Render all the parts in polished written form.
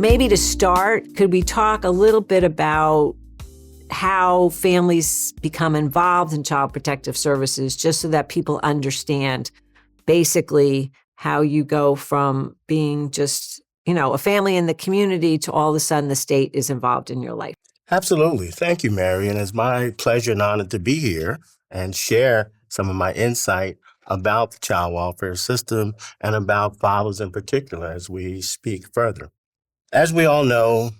maybe to start, could we talk a little bit about how families become involved in child protective services, just so that people understand basically how you go from being just, a family in the community to all of a sudden the state is involved in your life? Absolutely. Thank you, Mary. And it's my pleasure and honor to be here and share some of my insight about the child welfare system and about fathers in particular as we speak further. As we all know,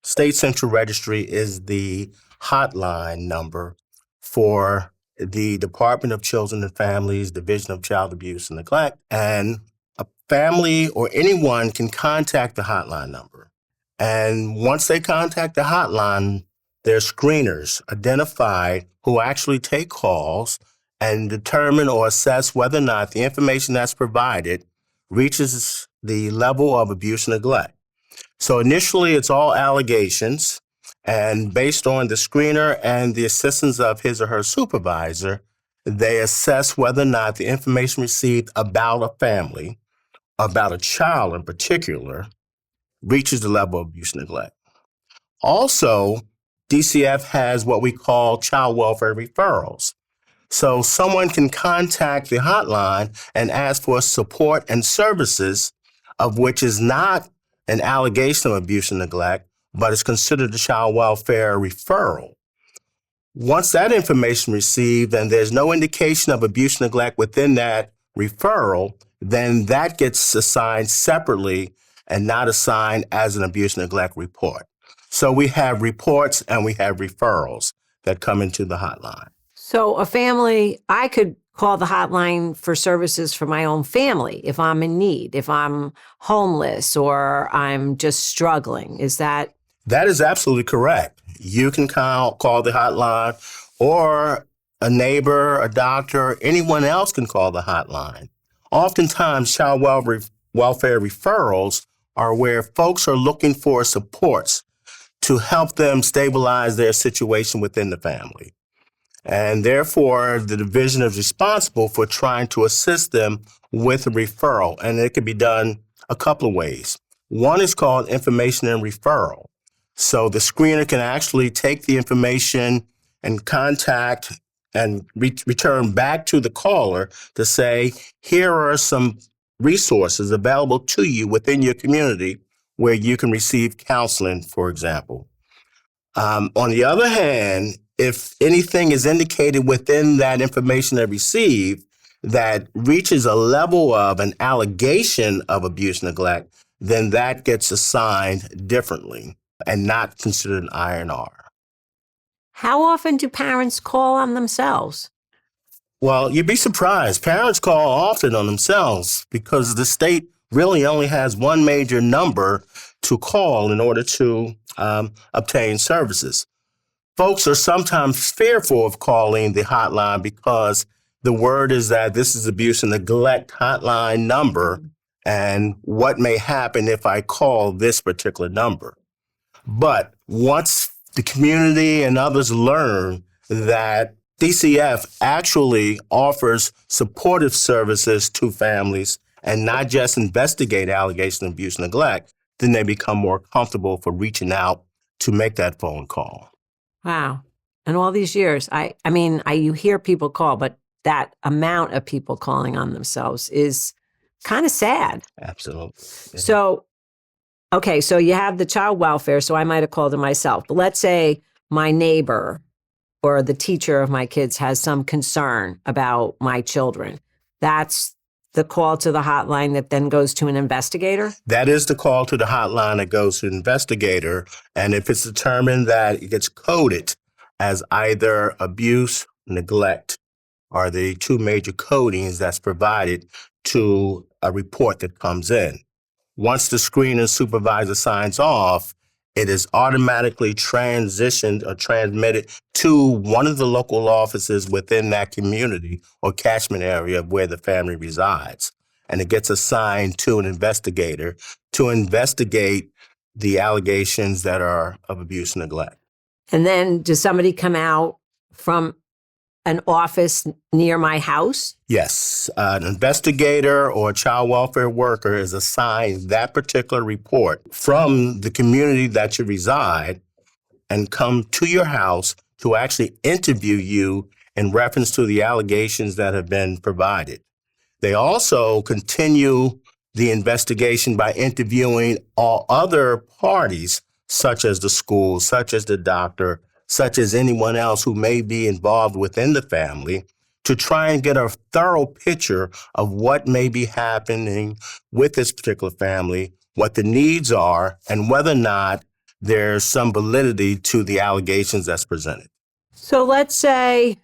State Central Registry is the hotline number for the Department of Children and Families, Division of Child Abuse and Neglect, and a family or anyone can contact the hotline number. And once they contact the hotline, their screeners identify who actually take calls and determine or assess whether or not the information that's provided reaches the level of abuse and neglect. So initially, it's all allegations, and based on the screener and the assistance of his or her supervisor, they assess whether or not the information received about a family, about a child in particular, reaches the level of abuse and neglect. Also, DCF has what we call child welfare referrals. So someone can contact the hotline and ask for support and services, of which is not an allegation of abuse and neglect, but is considered a child welfare referral. Once that information received and there's no indication of abuse and neglect within that referral, then that gets assigned separately and not assigned as an abuse and neglect report. So we have reports and we have referrals that come into the hotline. So a family, I could call the hotline for services for my own family if I'm in need, if I'm homeless or I'm just struggling. Is that? That is absolutely correct. You can call the hotline, or a neighbor, a doctor, anyone else can call the hotline. Oftentimes, child welfare referrals are where folks are looking for supports to help them stabilize their situation within the family. And therefore, the division is responsible for trying to assist them with a referral. And it can be done a couple of ways. One is called information and referral. So the screener can actually take the information and contact and return back to the caller to say, here are some resources available to you within your community where you can receive counseling, for example. On the other hand, if anything is indicated within that information they receive that reaches a level of an allegation of abuse and neglect, then that gets assigned differently and not considered an I&R. How often do parents call on themselves? Well, you'd be surprised. Parents call often on themselves because the state really only has one major number to call in order to obtain services. Folks are sometimes fearful of calling the hotline because the word is that this is abuse and neglect hotline number, and what may happen if I call this particular number. But once the community and others learn that DCF actually offers supportive services to families and not just investigate allegations of abuse and neglect, then they become more comfortable for reaching out to make that phone call. Wow. And all these years, you hear people call, but that amount of people calling on themselves is kind of sad. Absolutely. Yeah. So, okay, so you have the child welfare, so I might have called it myself. But let's say my neighbor or the teacher of my kids has some concern about my children. That's the call to the hotline that then goes to an investigator? That is the call to the hotline that goes to an investigator. And if it's determined that it gets coded as either abuse, neglect, are the two major codings that's provided to a report that comes in. Once the screener supervisor signs off, it is automatically transitioned or transmitted to one of the local offices within that community or catchment area where the family resides. And it gets assigned to an investigator to investigate the allegations that are of abuse and neglect. And then does somebody come out from an office near my house? Yes, an investigator or a child welfare worker is assigned that particular report from the community that you reside and come to your house to actually interview you in reference to the allegations that have been provided. They also continue the investigation by interviewing all other parties, such as the school, such as the doctor, such as anyone else who may be involved within the family, to try and get a thorough picture of what may be happening with this particular family, what the needs are, and whether or not there's some validity to the allegations that's presented. So let's say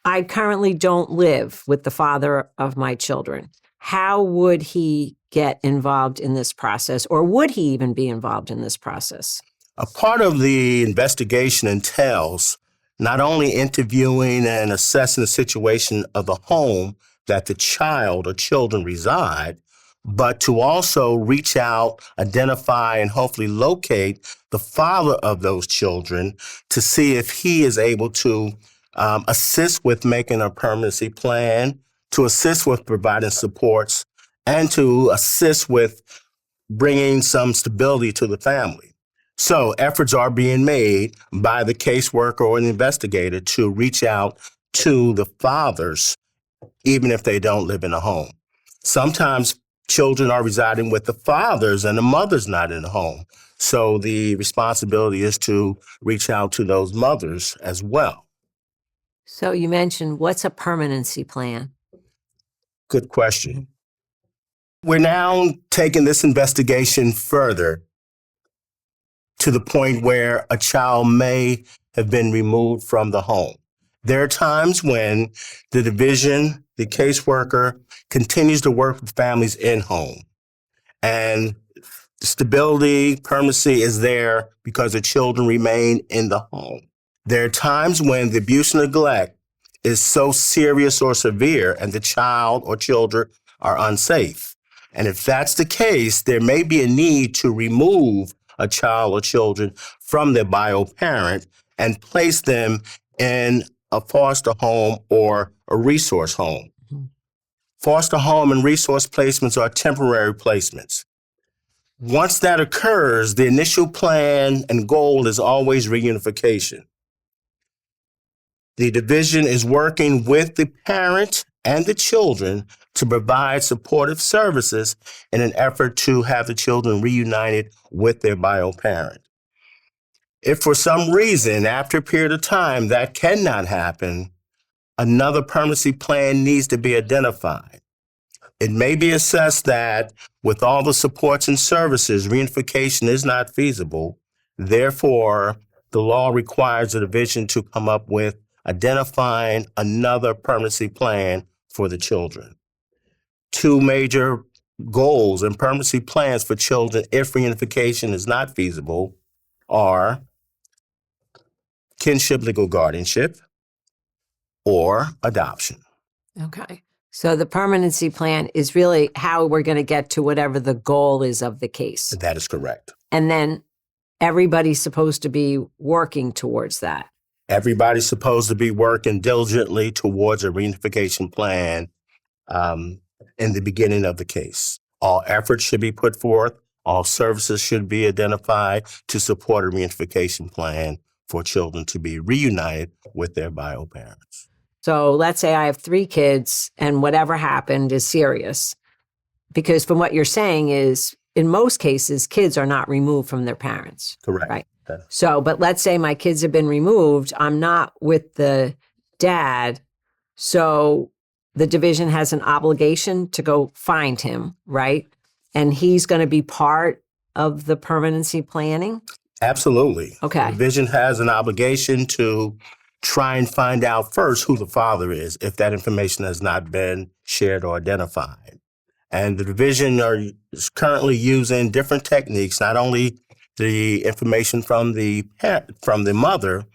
I currently don't live with the father of my children. How would he get involved in this process, or would he even be involved in this process? A part of the investigation entails not only interviewing and assessing the situation of the home that the child or children reside, but to also reach out, identify, and hopefully locate the father of those children to see if he is able to assist with making a permanency plan, to assist with providing supports, and to assist with bringing some stability to the family. So efforts are being made by the caseworker or an investigator to reach out to the fathers, even if they don't live in a home. Sometimes children are residing with the fathers and the mother's not in the home. So the responsibility is to reach out to those mothers as well. So you mentioned, what's a permanency plan? Good question. We're now taking this investigation further to the point where a child may have been removed from the home. There are times when the division, the caseworker, continues to work with families in home. And stability, permanency is there because the children remain in the home. There are times when the abuse and neglect is so serious or severe and the child or children are unsafe. And if that's the case, there may be a need to remove a child or children from their bio parent and place them in a foster home or a resource home. Mm-hmm. Foster home and resource placements are temporary placements. Once that occurs, the initial plan and goal is always reunification. The division is working with the parent and the children to provide supportive services in an effort to have the children reunited with their bio parent. If for some reason, after a period of time, that cannot happen, another permanency plan needs to be identified. It may be assessed that with all the supports and services, reunification is not feasible. Therefore, the law requires the division to come up with identifying another permanency plan for the children. Two major goals and permanency plans for children if reunification is not feasible are kinship legal guardianship or adoption. Okay. So the permanency plan is really how we're going to get to whatever the goal is of the case. That is correct. And then everybody's supposed to be working towards that. Everybody's supposed to be working diligently towards a reunification plan in the beginning of the case. All efforts should be put forth. All services should be identified to support a reunification plan for children to be reunited with their bio parents. So let's say I have 3 kids and whatever happened is serious. Because from what you're saying is, in most cases, kids are not removed from their parents. Correct. Right. So, but let's say my kids have been removed. I'm not with the dad. So the division has an obligation to go find him, right? And he's going to be part of the permanency planning? Absolutely. Okay. The division has an obligation to try and find out first who the father is, if that information has not been shared or identified. And the division is currently using different techniques, not only the information from the mother,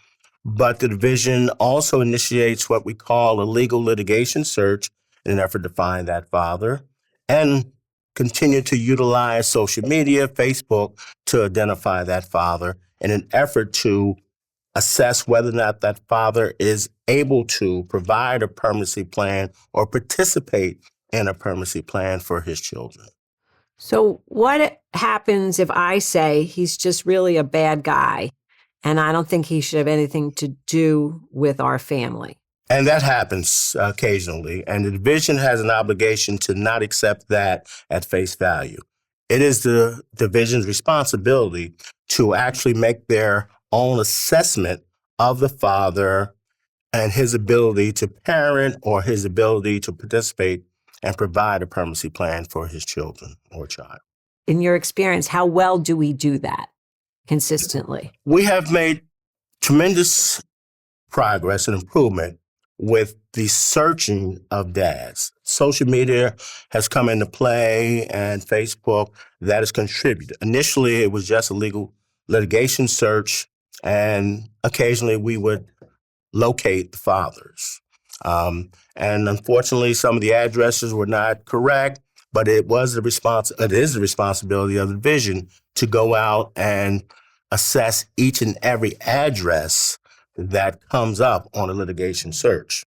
but the division also initiates what we call a legal litigation search in an effort to find that father, and continue to utilize social media, Facebook, to identify that father in an effort to assess whether or not that father is able to provide a permanency plan or participate in a permanency plan for his children. So what happens if I say he's just really a bad guy and I don't think he should have anything to do with our family? And that happens occasionally, and the division has an obligation to not accept that at face value. It is the division's responsibility to actually make their own assessment of the father and his ability to parent or his ability to participate and provide a permanency plan for his children or child. In your experience, how well do we do that consistently? We have made tremendous progress and improvement with the searching of dads. Social media has come into play, and Facebook, that has contributed. Initially, it was just a legal litigation search, and occasionally we would locate the fathers. And unfortunately, some of the addresses were not correct, but it is the responsibility of the division to go out and assess each and every address that comes up on a litigation search.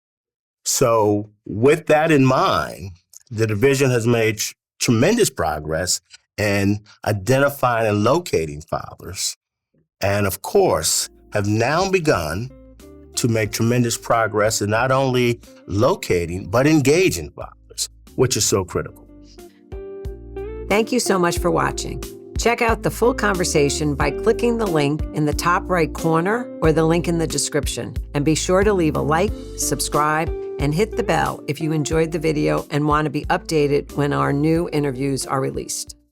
So with that in mind, the division has made tremendous progress in identifying and locating fathers, and of course, have now begun to make tremendous progress in not only locating, but engaging fathers, which is so critical. Thank you so much for watching. Check out the full conversation by clicking the link in the top right corner or the link in the description. And be sure to leave a like, subscribe, and hit the bell if you enjoyed the video and want to be updated when our new interviews are released.